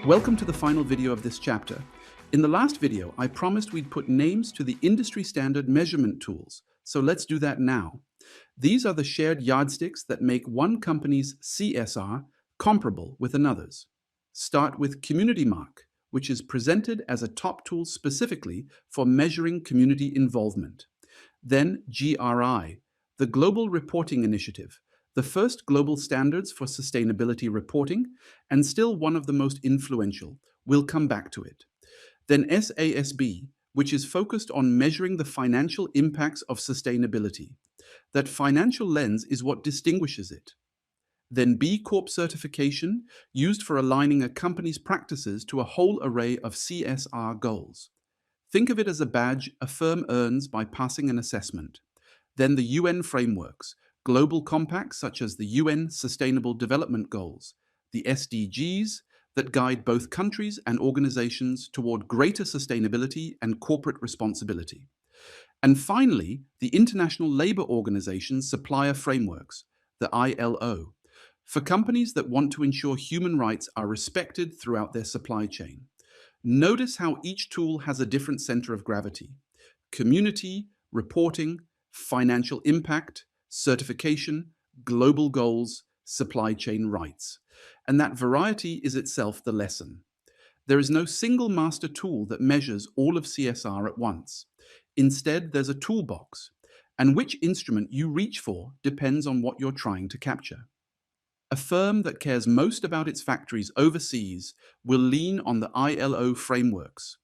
Welcome to the final video of this chapter. In the last video, I promised we'd put names to the industry standard measurement tools, so let's do that now. These are the shared yardsticks that make one company's CSR comparable with another's. Start with Community Mark, which is presented as a top tool specifically for measuring community involvement. Then GRI, the Global Reporting Initiative, the first global standards for sustainability reporting, and still one of the most influential. We'll come back to it. Then SASB, which is focused on measuring the financial impacts of sustainability. That financial lens is what distinguishes it. Then B Corp certification, used for aligning a company's practices to a whole array of CSR goals. Think of it as a badge a firm earns by passing an assessment. Then the UN frameworks, global compacts such as the UN Sustainable Development Goals, the SDGs that guide both countries and organizations toward greater sustainability and corporate responsibility. And finally, the International Labour Organization's supplier frameworks, the ILO, for companies that want to ensure human rights are respected throughout their supply chain. Notice how each tool has a different center of gravity: community, reporting, financial impact, certification, global goals, supply chain rights. And that variety is itself the lesson. There is no single master tool that measures all of CSR at once. Instead, there's a toolbox, and which instrument you reach for depends on what you're trying to capture. A firm that cares most about its factories overseas will lean on the ILO frameworks.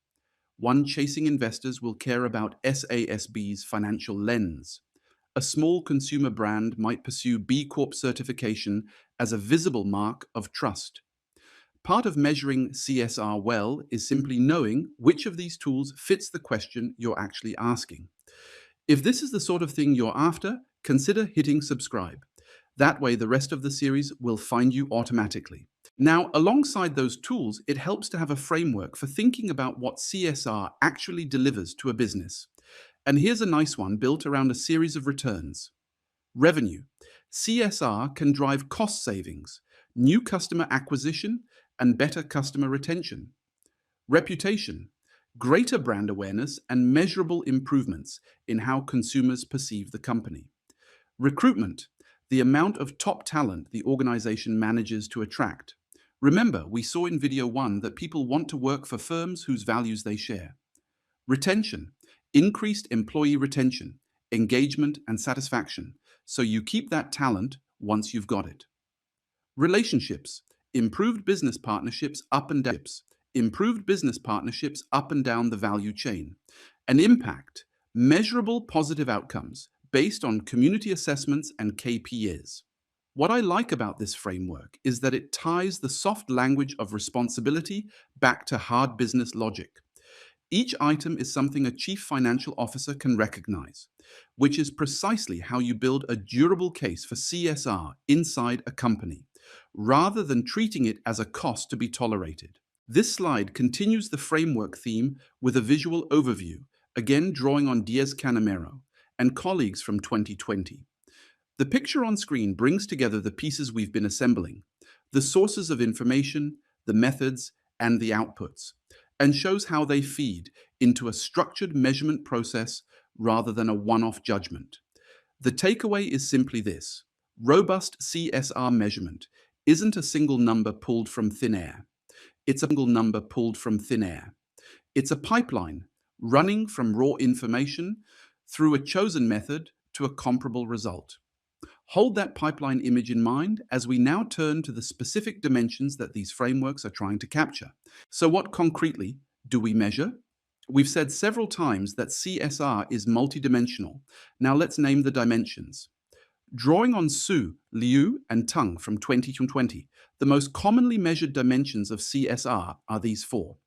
One chasing investors will care about SASB's financial lens. A small consumer brand might pursue B Corp certification as a visible mark of trust. Part of measuring CSR well is simply knowing which of these tools fits the question you're actually asking. If this is the sort of thing you're after, consider hitting subscribe. That way, the rest of the series will find you automatically. Now, alongside those tools, it helps to have a framework for thinking about what CSR actually delivers to a business. And here's a nice one built around a series of returns. Revenue. CSR can drive cost savings, new customer acquisition, and better customer retention. Reputation. Greater brand awareness and measurable improvements in how consumers perceive the company. Recruitment. The amount of top talent the organization manages to attract. Remember, we saw in video 1 that people want to work for firms whose values they share. Retention. Increased employee retention, engagement, and satisfaction, so you keep that talent once you've got it. Relationships. Improved business partnerships up and down. Improved business partnerships up and down the value chain. And impact. Measurable positive outcomes based on community assessments and KPIs. What I like about this framework is that it ties the soft language of responsibility back to hard business logic. Each item is something a chief financial officer can recognize, which is precisely how you build a durable case for CSR inside a company, rather than treating it as a cost to be tolerated. This slide continues the framework theme with a visual overview, again drawing on Diaz-Canamero and colleagues from 2020. The picture on screen brings together the pieces we've been assembling, the sources of information, the methods, and the outputs, and shows how they feed into a structured measurement process rather than a one-off judgment. The takeaway is simply this: robust CSR measurement isn't a single number pulled from thin air. It's a single number pulled from thin air. It's a pipeline running from raw information through a chosen method to a comparable result. Hold that pipeline image in mind as we now turn to the specific dimensions that these frameworks are trying to capture. So what concretely do we measure? We've said several times that CSR is multidimensional. Now let's name the dimensions. Drawing on Su, Liu, and Tung from 2020, the most commonly measured dimensions of CSR are these 4.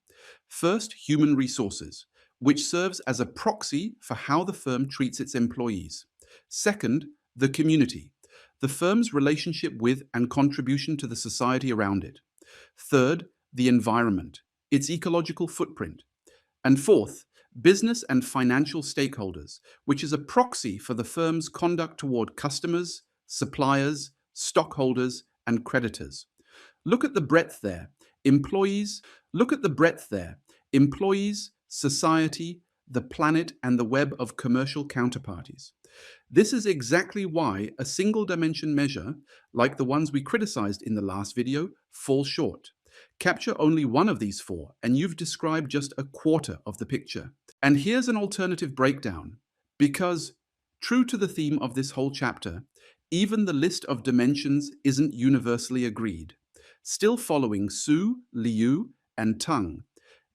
First, human resources, which serves as a proxy for how the firm treats its employees. Second, the community, the firm's relationship with and contribution to the society around it. Third, the environment, its ecological footprint. And fourth, business and financial stakeholders, which is a proxy for the firm's conduct toward customers, suppliers, stockholders, and creditors. Look at the breadth there. Employees, look at the breadth there. Employees, society, the planet, and the web of commercial counterparties. This is exactly why a single dimension measure, like the ones we criticized in the last video, falls short. Capture only one of these four, and you've described just a quarter of the picture. And here's an alternative breakdown, because, true to the theme of this whole chapter, even the list of dimensions isn't universally agreed. Still following Su, Liu, and Teng,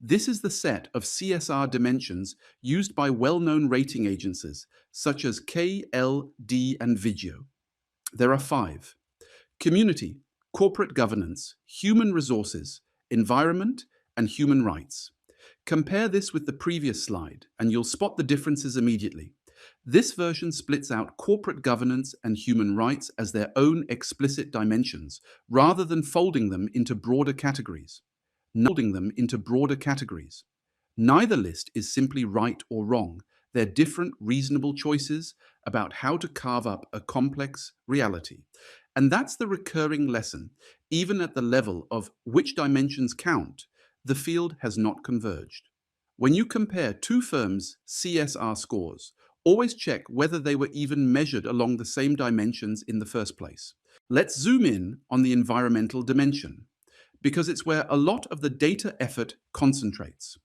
this is the set of CSR dimensions used by well-known rating agencies such as K, L, D, and Vigeo. There are 5. Community, corporate governance, human resources, environment, and human rights. Compare this with the previous slide, and you'll spot the differences immediately. This version splits out corporate governance and human rights as their own explicit dimensions, rather than folding them into broader categories. Neither list is simply right or wrong. They're different, reasonable choices about how to carve up a complex reality. And that's the recurring lesson. Even at the level of which dimensions count, the field has not converged. When you compare two firms' CSR scores, always check whether they were even measured along the same dimensions in the first place. Let's zoom in on the environmental dimension, because it's where a lot of the data effort concentrates.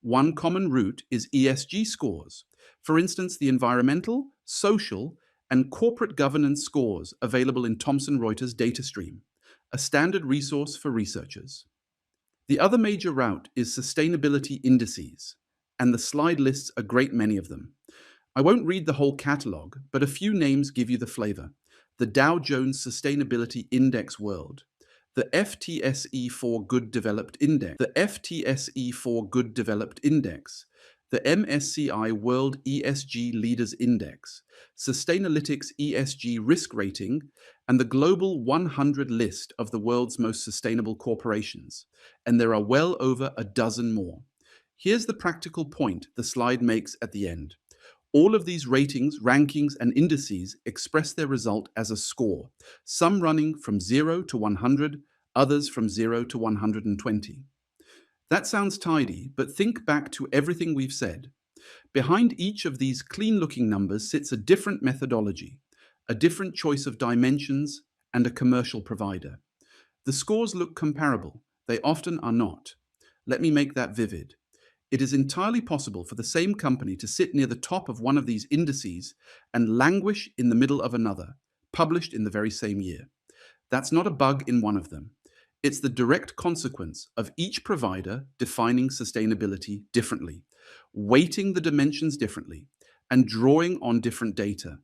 One common root is ESG scores. For instance, the environmental, social, and corporate governance scores available in Thomson Reuters data stream, a standard resource for researchers. The other major route is sustainability indices, and the slide lists a great many of them. I won't read the whole catalog, but a few names give you the flavor. The Dow Jones Sustainability Index World, the FTSE for Good Developed Index, the MSCI World ESG Leaders Index, Sustainalytics ESG Risk Rating, and the Global 100 list of the world's most sustainable corporations. And there are well over a dozen more. Here's the practical point the slide makes at the end. All of these ratings, rankings, and indices express their result as a score, some running from 0 to 100, others from 0 to 120. That sounds tidy, but think back to everything we've said. Behind each of these clean-looking numbers sits a different methodology, a different choice of dimensions, and a commercial provider. The scores look comparable. They often are not. Let me make that vivid. It is entirely possible for the same company to sit near the top of one of these indices and languish in the middle of another, published in the very same year. That's not a bug in one of them. It's the direct consequence of each provider defining sustainability differently, weighting the dimensions differently, and drawing on different data.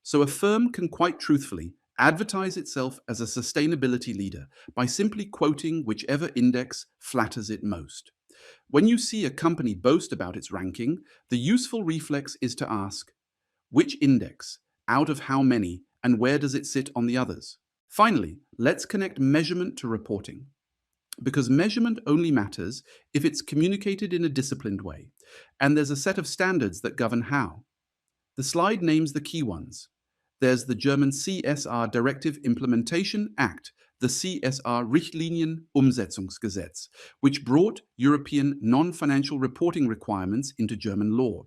So a firm can quite truthfully advertise itself as a sustainability leader by simply quoting whichever index flatters it most. When you see a company boast about its ranking, the useful reflex is to ask, which index, out of how many, and where does it sit on the others? Finally, let's connect measurement to reporting, because measurement only matters if it's communicated in a disciplined way, and there's a set of standards that govern how. The slide names the key ones. There's the German CSR Directive Implementation Act, the CSR Richtlinien Umsetzungsgesetz, which brought European non-financial reporting requirements into German law.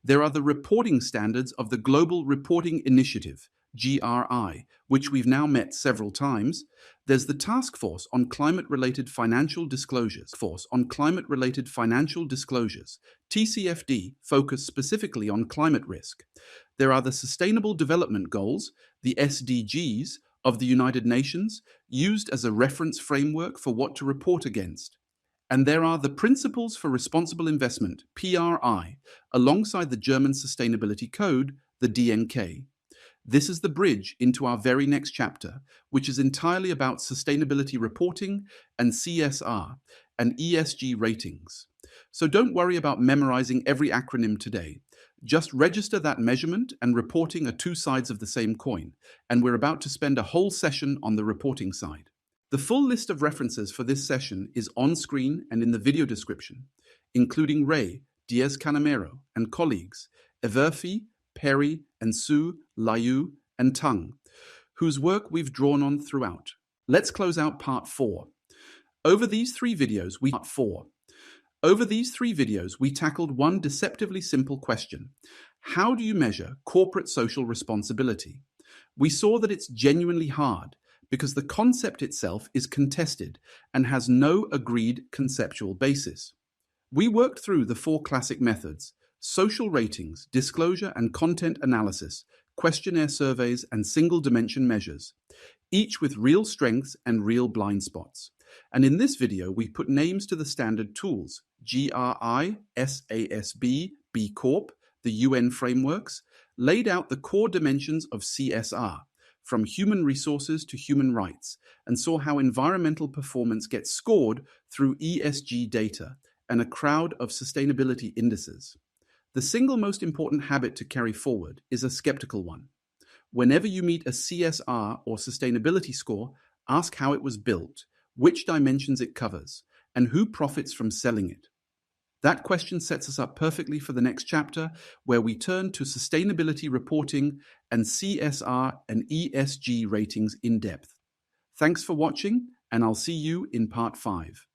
There are the reporting standards of the Global Reporting Initiative, GRI, which we've now met several times. There's the Task Force on Climate-Related Financial Disclosures, TCFD, focused specifically on climate risk. There are the Sustainable Development Goals, the SDGs, of the United Nations, used as a reference framework for what to report against. And there are the Principles for Responsible Investment, PRI, alongside the German Sustainability Code, the DNK. This is the bridge into our very next chapter, which is entirely about sustainability reporting and CSR and ESG ratings. So don't worry about memorizing every acronym today. Just register that measurement and reporting are two sides of the same coin, and we're about to spend a whole session on the reporting side. The full list of references for this session is on screen and in the video description, including Ray, Diaz-Canamero, and colleagues, Everfi, Perry, and Su, Liu, and Teng, whose work we've drawn on throughout. Let's close out part 4. Over these three videos, we tackled one deceptively simple question. How do you measure corporate social responsibility? We saw that it's genuinely hard because the concept itself is contested and has no agreed conceptual basis. We worked through the four classic methods: social ratings, disclosure and content analysis, questionnaire surveys, and single-dimension measures, each with real strengths and real blind spots. And in this video, we put names to the standard tools: GRI, SASB, B Corp, the UN frameworks, laid out the core dimensions of CSR, from human resources to human rights, and saw how environmental performance gets scored through ESG data and a crowd of sustainability indices. The single most important habit to carry forward is a skeptical one. Whenever you meet a CSR or sustainability score, ask how it was built, which dimensions it covers, and who profits from selling it. That question sets us up perfectly for the next chapter, where we turn to sustainability reporting and CSR and ESG ratings in depth. Thanks for watching, and I'll see you in part 5.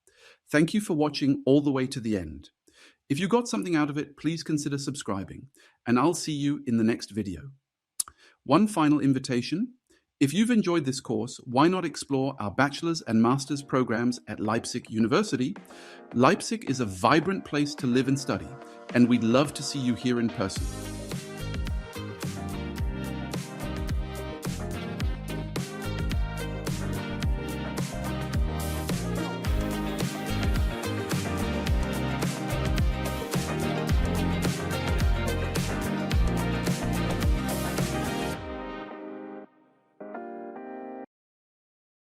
Thank you for watching all the way to the end. If you got something out of it, please consider subscribing, and I'll see you in the next video. One final invitation: if you've enjoyed this course, why not explore our bachelor's and master's programs at Leipzig University? Leipzig is a vibrant place to live and study, and we'd love to see you here in person.